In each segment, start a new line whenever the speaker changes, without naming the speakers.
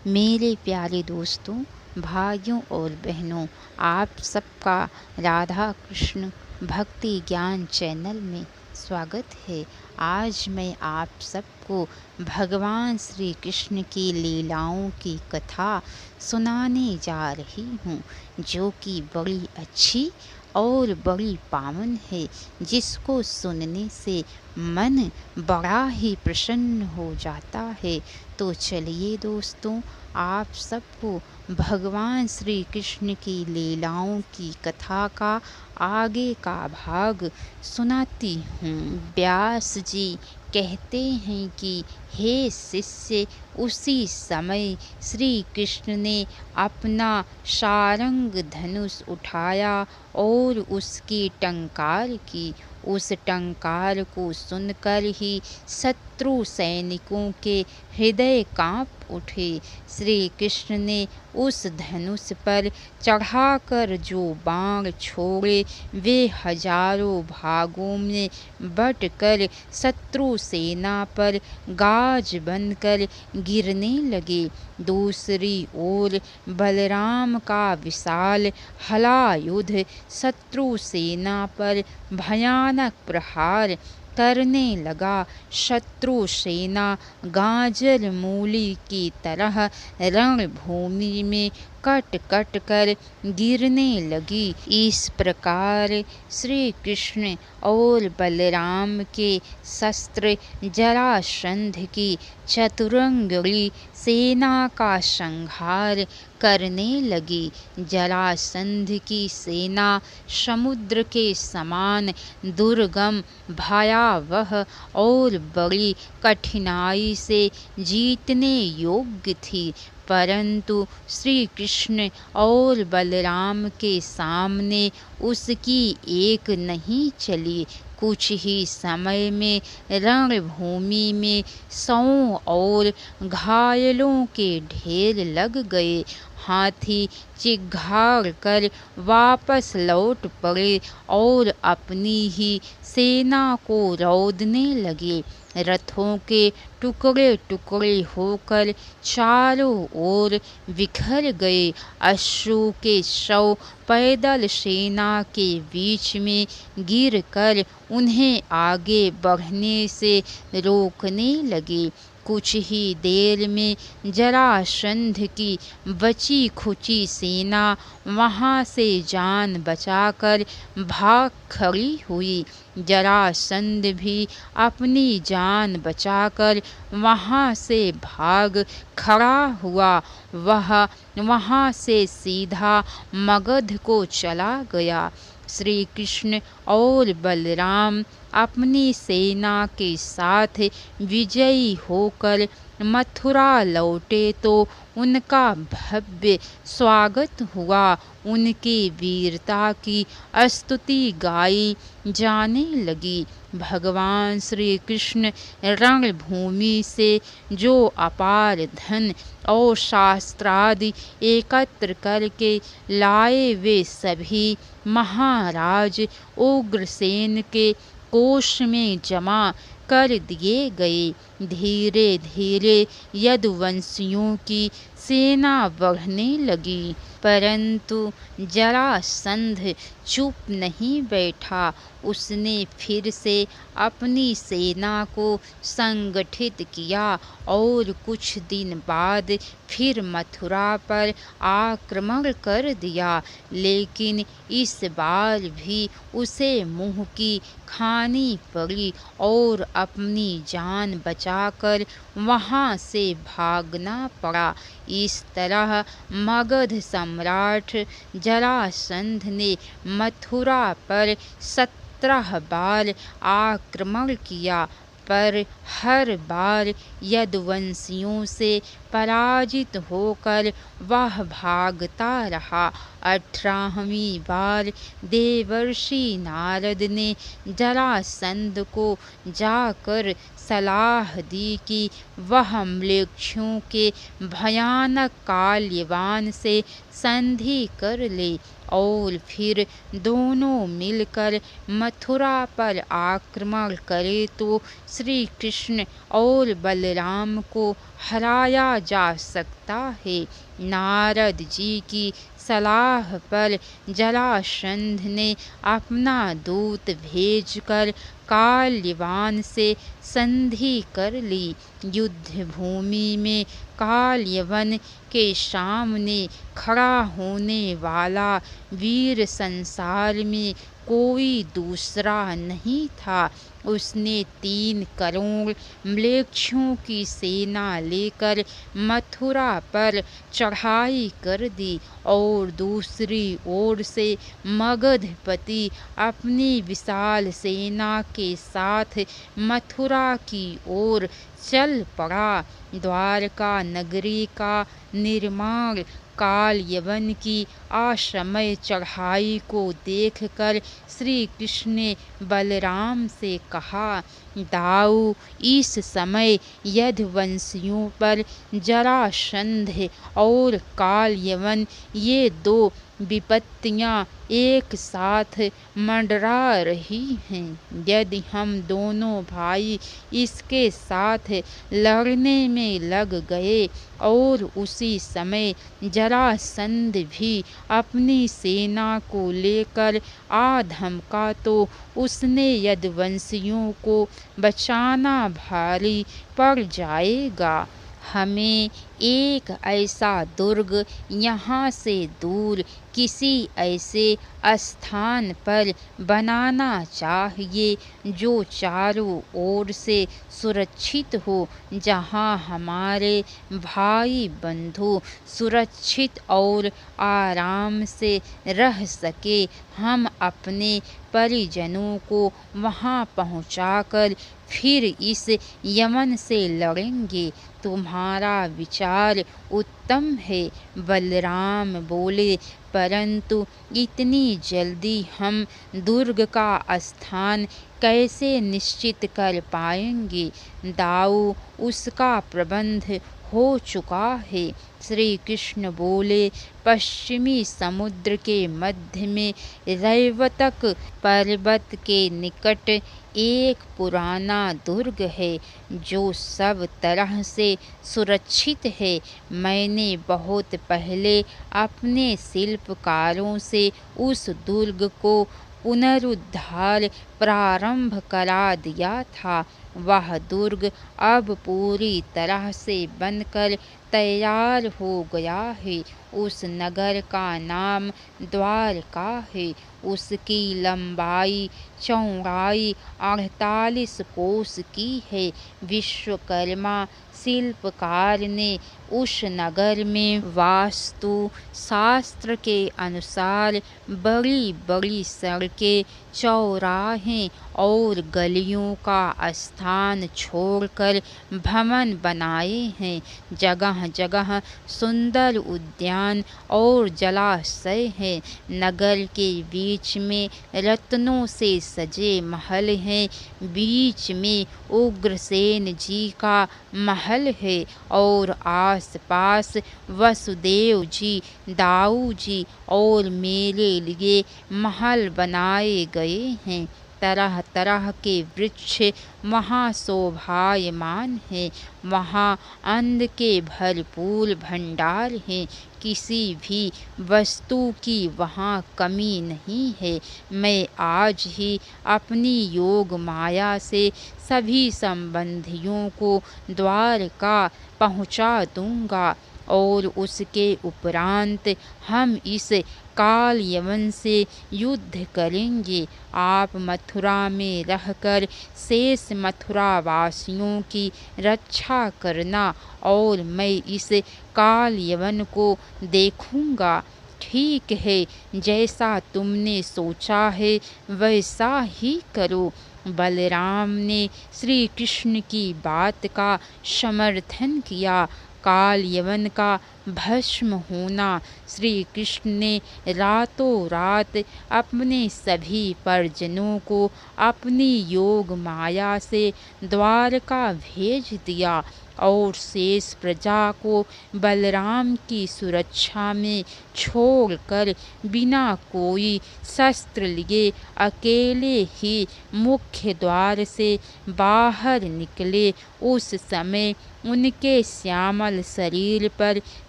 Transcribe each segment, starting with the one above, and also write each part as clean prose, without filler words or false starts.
मेरे प्यारे दोस्तों, भाइयों और बहनों, आप सबका राधा कृष्ण भक्ति ज्ञान चैनल में स्वागत है। आज मैं आप सबको भगवान श्री कृष्ण की लीलाओं की कथा सुनाने जा रही हूँ, जो कि बड़ी अच्छी और बड़ी पावन है, जिसको सुनने से मन बड़ा ही प्रसन्न हो जाता है। तो चलिए दोस्तों, आप सबको भगवान श्री कृष्ण की लीलाओं की कथा का आगे का भाग सुनाती हूँ। व्यास जी कहते हैं कि हे शिष्य, उसी समय श्री कृष्ण ने अपना सारंग धनुष उठाया और उसकी टंकार की। उस टंकार को सुनकर ही शत्रु सैनिकों के हृदय कांप उठे। श्री कृष्ण ने उस धनुष पर चढ़ाकर जो बाण छोड़े, वे हजारों भागों में बंटकर शत्रु सेना पर गाज बनकर गिरने लगे। दूसरी ओर बलराम का विशाल हलायुध शत्रु सेना पर भयानक प्रहार करने लगा। शत्रु सेना गाजर मूली की तरह रणभूमि में कट कट कर गिरने लगी। इस प्रकार श्री कृष्ण और बलराम के शस्त्र जरासंध की चतुरंगी सेना का संहार करने लगी। जरासंध की सेना समुद्र के समान दुर्गम, भयावह और बड़ी कठिनाई से जीतने योग्य थी, परंतु श्री कृष्ण और बलराम के सामने उसकी एक नहीं चली। कुछ ही समय में रणभूमि में शवों और घायलों के ढेर लग गए। हाथी चिघाड़ कर वापस लौट पड़े और अपनी ही सेना को रौंदने लगे। रथों के टुकड़े टुकड़े होकर चारों ओर बिखर गए। अश्रु के शव पैदल सेना के बीच में गिरकर उन्हें आगे बढ़ने से रोकने लगे। कुछ ही देर में जरासंध की बची खुची सेना वहां से जान बचाकर भाग खड़ी हुई। जरासंध भी अपनी जान बचाकर वहां से भाग खड़ा हुआ। वह वहां से सीधा मगध को चला गया। श्री कृष्ण और बलराम अपनी सेना के साथ विजयी होकर मथुरा लौटे तो उनका भव्य स्वागत हुआ। उनकी वीरता की स्तुति गाई जाने लगी। भगवान श्री कृष्ण रणभूमि से जो अपार धन और शास्त्रादि एकत्र करके लाए, वे सभी महाराज उग्रसेन के कोष में जमा कर दिए गए। धीरे धीरे यदुवंशियों की सेना बढ़ने लगी, परंतु जरासंध चुप नहीं बैठा। उसने फिर से अपनी सेना को संगठित किया और कुछ दिन बाद फिर मथुरा पर आक्रमण कर दिया। लेकिन इस बार भी उसे मुंह की खानी पड़ी और अपनी जान बचाकर वहां से भागना पड़ा। इस तरह मगध सम्राट जरासंध ने मथुरा पर 17 बार आक्रमण किया, पर हर बार यदुवंशियों से पराजित होकर वह भागता रहा। 18वीं बार देवर्षि नारद ने जरासंध को जाकर सलाह दी कि वह म्लेच्छों के भयानक काल्यवान से संधि कर ले और फिर दोनों मिलकर मथुरा पर आक्रमण करे तो श्री कृष्ण और बलराम को हराया जा सकता है। नारद जी की सलाह पर जरासंध ने अपना दूत भेजकर काल्यवान से संधि कर ली। युद्ध भूमि में काल्यवन के सामने खड़ा होने वाला वीर संसार में कोई दूसरा नहीं था। उसने 3 करोड़ म्लेच्छों की सेना लेकर मथुरा पर चढ़ाई कर दी और दूसरी ओर से मगधपति अपनी विशाल सेना के साथ मथुरा की ओर चल पड़ा। द्वारका नगरी का निर्माण काल्यवन की असमय चढ़ाई को देखकर श्री कृष्ण ने बलराम से कहा, दाऊ इस समय यदुवंशियों पर जरासंध और काल्यवन ये 2 विपत्तियां एक साथ मंडरा रही हैं। यदि हम दोनों भाई इसके साथ लड़ने में लग गए और उसी समय जरासंध भी अपनी सेना को लेकर आ धमका तो उसने यदुवंशियों को बचाना भारी पड़ जाएगा। हमें एक ऐसा दुर्ग यहाँ से दूर किसी ऐसे स्थान पर बनाना चाहिए जो चारों ओर से सुरक्षित हो, जहाँ हमारे भाई बंधु सुरक्षित और आराम से रह सके। हम अपने परिजनों को वहाँ पहुँचाकर फिर इस यमन से लड़ेंगे। तुम्हारा विचार उत्तम है। बलराम बोले, परंतु इतनी जल्दी हम दुर्ग का स्थान कैसे निश्चित कर पाएंगे? दाऊ उसका प्रबंध हो चुका है। श्री कृष्ण बोले, पश्चिमी समुद्र के मध्य में रैवतक पर्वत के निकट एक पुराना दुर्ग है जो सब तरह से सुरक्षित है। मैंने बहुत पहले अपने शिल्पकारों से उस दुर्ग को पुनरुद्धार प्रारंभ करा दिया था। वह दुर्ग अब पूरी तरह से बनकर तैयार हो गया है। उस नगर का नाम द्वारका है। उसकी लंबाई चौड़ाई 48 कोस की है। विश्वकर्मा शिल्पकार ने उस नगर में वास्तु शास्त्र के अनुसार बड़ी बड़ी सड़कें, चौराहे और गलियों का स्थान छोड़कर भवन बनाए हैं। जगह जगह सुंदर उद्यान और जलाशय हैं। नगर के बीच में रत्नों से सजे महल हैं। बीच में उग्रसेन जी का महल है और आसपास वसुदेव जी, दाऊ जी और मेरे लिए महल बनाए गए हैं। तरह तरह के वृक्ष वहाँ शोभायमान हैं। वहाँ अन्न के भरपूर भंडार हैं। किसी भी वस्तु की वहाँ कमी नहीं है। मैं आज ही अपनी योग माया से सभी संबंधियों को द्वारका पहुँचा दूंगा और उसके उपरांत हम इस काल यवन से युद्ध करेंगे। आप मथुरा में रहकर शेष मथुरा वासियों की रक्षा करना और मैं इस काल यवन को देखूंगा। ठीक है, जैसा तुमने सोचा है वैसा ही करो। बलराम ने श्री कृष्ण की बात का समर्थन किया। काल यवन का भस्म होना। श्री कृष्ण ने रातों रात अपने सभी परिजनों को अपनी योग माया से द्वारका भेज दिया और शेष प्रजा को बलराम की सुरक्षा में छोड़कर बिना कोई शस्त्र लिए अकेले ही मुख्य द्वार से बाहर निकले। उस समय उनके श्यामल शरीर पर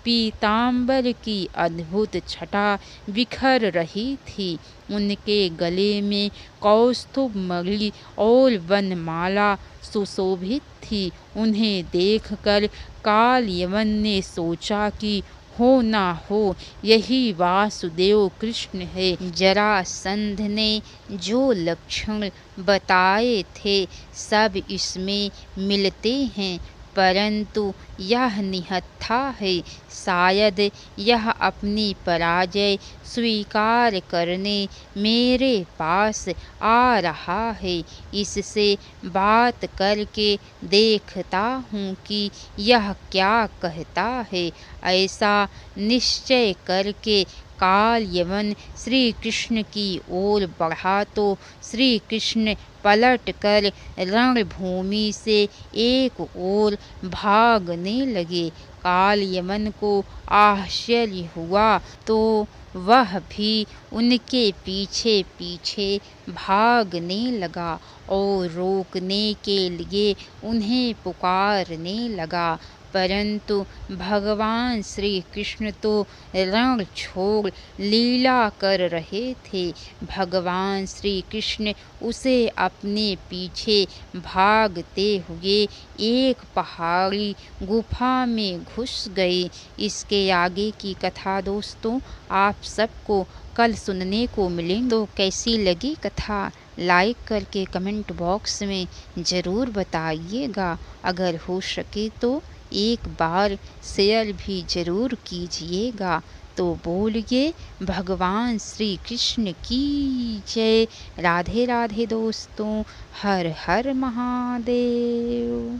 पीतांबर की अद्भुत छटा बिखर रही थी। उनके गले में कौस्तुभ मणि और वनमाला सुशोभित थी। उन्हें देखकर काल यवन ने सोचा कि हो ना हो यही वासुदेव कृष्ण है। जरासंध ने जो लक्षण बताए थे सब इसमें मिलते हैं, परंतु यह निहत्था है। शायद यह अपनी पराजय स्वीकार करने मेरे पास आ रहा है। इससे बात करके देखता हूँ कि यह क्या कहता है। ऐसा निश्चय करके काल यवन श्री कृष्ण की ओर बढ़ा तो श्री कृष्ण पलटकर रणभूमि से एक ओर भागने लगे। काल यवन को आश्चर्य हुआ तो वह भी उनके पीछे पीछे भागने लगा और रोकने के लिए उन्हें पुकारने लगा, परंतु भगवान श्री कृष्ण तो रण छोड़ लीला कर रहे थे। भगवान श्री कृष्ण उसे अपने पीछे भागते हुए एक पहाड़ी गुफा में घुस गए। इसके आगे की कथा दोस्तों आप सबको कल सुनने को मिलेंगे। तो कैसी लगी कथा लाइक करके कमेंट बॉक्स में ज़रूर बताइएगा। अगर हो सके तो एक बार शेयर भी ज़रूर कीजिएगा। तो बोलिए भगवान श्री कृष्ण की जय। राधे राधे दोस्तों, हर हर महादेव।